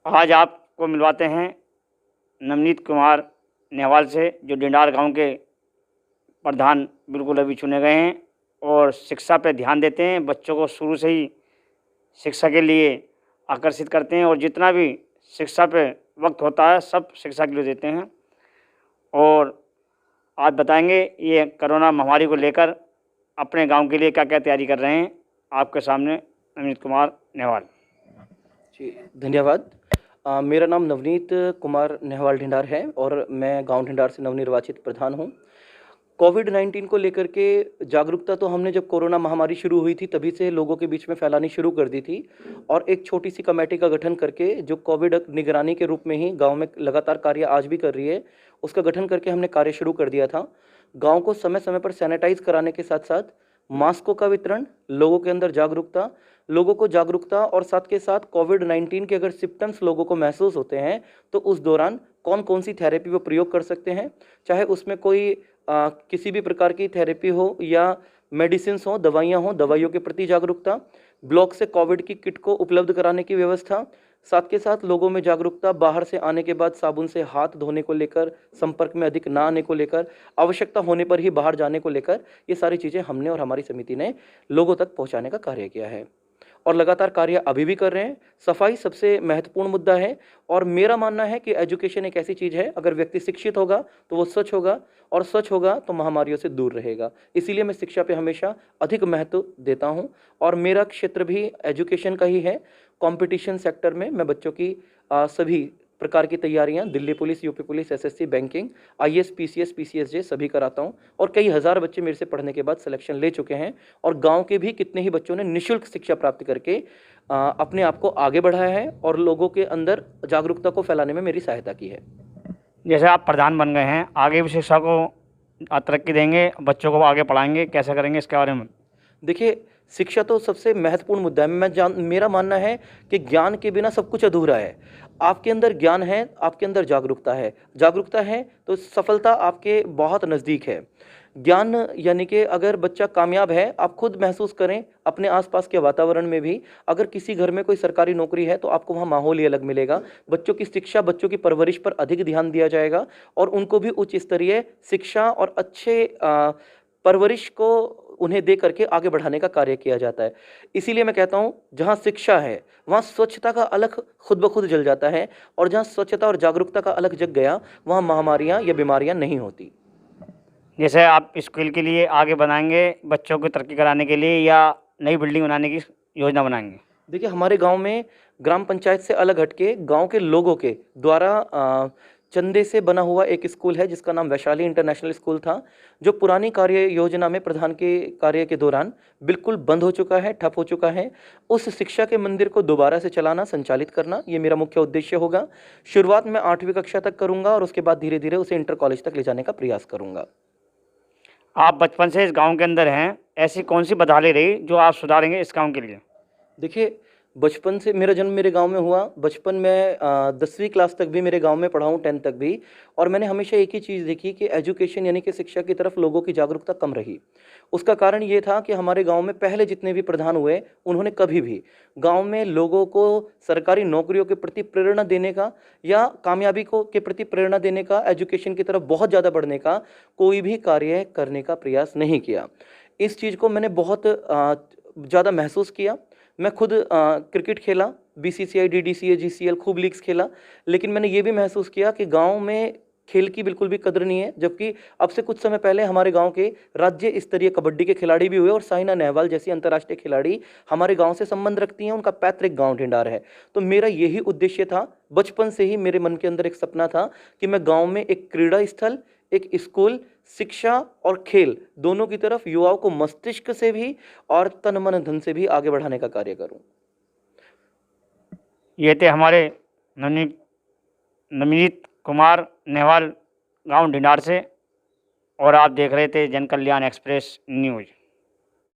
आज आपको मिलवाते हैं नवनीत कुमार नेहवाल से, जो डिंडार गांव के प्रधान बिल्कुल अभी चुने गए हैं और शिक्षा पे ध्यान देते हैं। बच्चों को शुरू से ही शिक्षा के लिए आकर्षित करते हैं और जितना भी शिक्षा पे वक्त होता है सब शिक्षा के लिए देते हैं। और आज बताएंगे ये कोरोना महामारी को लेकर अपने गांव के लिए क्या क्या तैयारी कर रहे हैं। आपके सामने नवनीत कुमार नेहवाल जी, धन्यवाद। मेरा नाम नवनीत कुमार नेहवाल ढिंडार है और मैं गांव ढिंडार से नवनिर्वाचित प्रधान हूं। कोविड-19 को लेकर के जागरूकता तो हमने जब कोरोना महामारी शुरू हुई थी तभी से लोगों के बीच में फैलानी शुरू कर दी थी और एक छोटी सी कमेटी का गठन करके जो कोविड निगरानी के रूप में ही गांव में लगातार कार्य आज भी कर रही है, उसका गठन करके हमने कार्य शुरू कर दिया था। गांव को समय समय पर सैनिटाइज कराने के साथ साथ मास्कों का वितरण, लोगों के अंदर जागरूकता, लोगों को जागरूकता और साथ के साथ कोविड-19 के अगर सिम्पटम्स लोगों को महसूस होते हैं तो उस दौरान कौन कौन सी थेरेपी वो प्रयोग कर सकते हैं, चाहे उसमें कोई किसी भी प्रकार की थेरेपी हो या मेडिसिन हो, दवाइयाँ हों, दवाइयों के प्रति जागरूकता, ब्लॉक से कोविड की किट को उपलब्ध कराने की व्यवस्था, साथ के साथ लोगों में जागरूकता, बाहर से आने के बाद साबुन से हाथ धोने को लेकर, संपर्क में अधिक ना आने को लेकर, आवश्यकता होने पर ही बाहर जाने को लेकर, ये सारी चीज़ें हमने और हमारी समिति ने लोगों तक पहुँचाने का कार्य किया है और लगातार कार्य अभी भी कर रहे हैं। सफाई सबसे महत्वपूर्ण मुद्दा है और मेरा मानना है कि एजुकेशन एक ऐसी चीज़ है, अगर व्यक्ति शिक्षित होगा तो वो स्वच्छ होगा और स्वच्छ होगा तो महामारियों से दूर रहेगा। इसीलिए मैं शिक्षा पे हमेशा अधिक महत्व देता हूँ और मेरा क्षेत्र भी एजुकेशन का ही है। कंपटीशन सेक्टर में मैं बच्चों की सभी प्रकार की तैयारियां Delhi police, UP police, SSC, banking, IAS, PCS, PCSJ सभी कराता हूं और कई हज़ार बच्चे मेरे से पढ़ने के बाद सिलेक्शन ले चुके हैं और गांव के भी कितने ही बच्चों ने निःशुल्क शिक्षा प्राप्त करके अपने आप को आगे बढ़ाया है और लोगों के अंदर जागरूकता को फैलाने में मेरी सहायता की है। जैसे आप प्रधान बन गए हैं, आगे भी शिक्षा को तरक्की देंगे, बच्चों को आगे पढ़ाएंगे, कैसे करेंगे इसके बारे में? देखिए, शिक्षा तो सबसे महत्वपूर्ण मुद्दा है। मेरा मानना है कि ज्ञान के बिना सब कुछ अधूरा है। आपके अंदर ज्ञान है, आपके अंदर जागरूकता है तो सफलता आपके बहुत नज़दीक है। ज्ञान यानी कि अगर बच्चा कामयाब है, आप खुद महसूस करें अपने आसपास के वातावरण में भी, अगर किसी घर में कोई सरकारी नौकरी है तो आपको वहाँ माहौल ही अलग मिलेगा। बच्चों की शिक्षा, बच्चों की परवरिश पर अधिक ध्यान दिया जाएगा और उनको भी उच्च स्तरीय शिक्षा और अच्छे परवरिश को उन्हें दे करके आगे बढ़ाने का कार्य किया जाता है। इसीलिए मैं कहता हूँ, जहाँ शिक्षा है वहाँ स्वच्छता का अलख खुद ब खुद जल जाता है और जहाँ स्वच्छता और जागरूकता का अलख जग गया वहाँ महामारियाँ या बीमारियाँ नहीं होती। जैसे आप स्कूल के लिए आगे बनाएंगे, बच्चों को तरक्की कराने के लिए, या नई बिल्डिंग बनाने की योजना बनाएंगे? देखिए, हमारे गांव में ग्राम पंचायत से अलग हटके गांव के लोगों के द्वारा चंदे से बना हुआ एक स्कूल है जिसका नाम वैशाली इंटरनेशनल स्कूल था, जो पुरानी कार्य योजना में प्रधान के कार्य के दौरान बिल्कुल बंद हो चुका है, ठप हो चुका है। उस शिक्षा के मंदिर को दोबारा से चलाना, संचालित करना, ये मेरा मुख्य उद्देश्य होगा। शुरुआत मैं 8वीं कक्षा तक करूँगा और उसके बाद धीरे धीरे उसे इंटर कॉलेज तक ले जाने का प्रयास करूँगा। आप बचपन से इस गांव के अंदर हैं, ऐसी कौन सी बदहाली रही जो आप सुधारेंगे इस गांव के लिए? देखिए, बचपन से मेरा जन्म मेरे गांव में हुआ। बचपन में 10वीं क्लास तक भी मेरे गांव में पढ़ा हूँ, 10th तक भी। और मैंने हमेशा एक ही चीज़ देखी कि एजुकेशन यानी कि शिक्षा की तरफ लोगों की जागरूकता कम रही। उसका कारण ये था कि हमारे गांव में पहले जितने भी प्रधान हुए, उन्होंने कभी भी गांव में लोगों को सरकारी नौकरियों के प्रति प्रेरणा देने का या कामयाबी को के प्रति प्रेरणा देने का, एजुकेशन की तरफ बहुत ज़्यादा बढ़ने का कोई भी कार्य करने का प्रयास नहीं किया। इस चीज़ को मैंने बहुत ज़्यादा महसूस किया। मैं खुद क्रिकेट खेला, बीसीसीआई, डीडीसीए, जीसीएल खूब लीग्स खेला, लेकिन मैंने ये भी महसूस किया कि गांव में खेल की बिल्कुल भी कदर नहीं है। जबकि अब से कुछ समय पहले हमारे गांव के राज्य स्तरीय कबड्डी के खिलाड़ी भी हुए और साइना नेहवाल जैसी अंतर्राष्ट्रीय खिलाड़ी हमारे गांव से संबंध रखती हैं, उनका पैतृक गांव ढिंडार है। तो मेरा यही उद्देश्य था, बचपन से ही मेरे मन के अंदर एक सपना था कि मैं गाँव में एक क्रीड़ा स्थल, एक स्कूल, शिक्षा और खेल दोनों की तरफ युवाओं को मस्तिष्क से भी और तन मन धन से भी आगे बढ़ाने का कार्य करूं। ये थे हमारे नवनीत कुमार नेहवाल, गांव ढिंडार से, और आप देख रहे थे जन कल्याण एक्सप्रेस न्यूज़।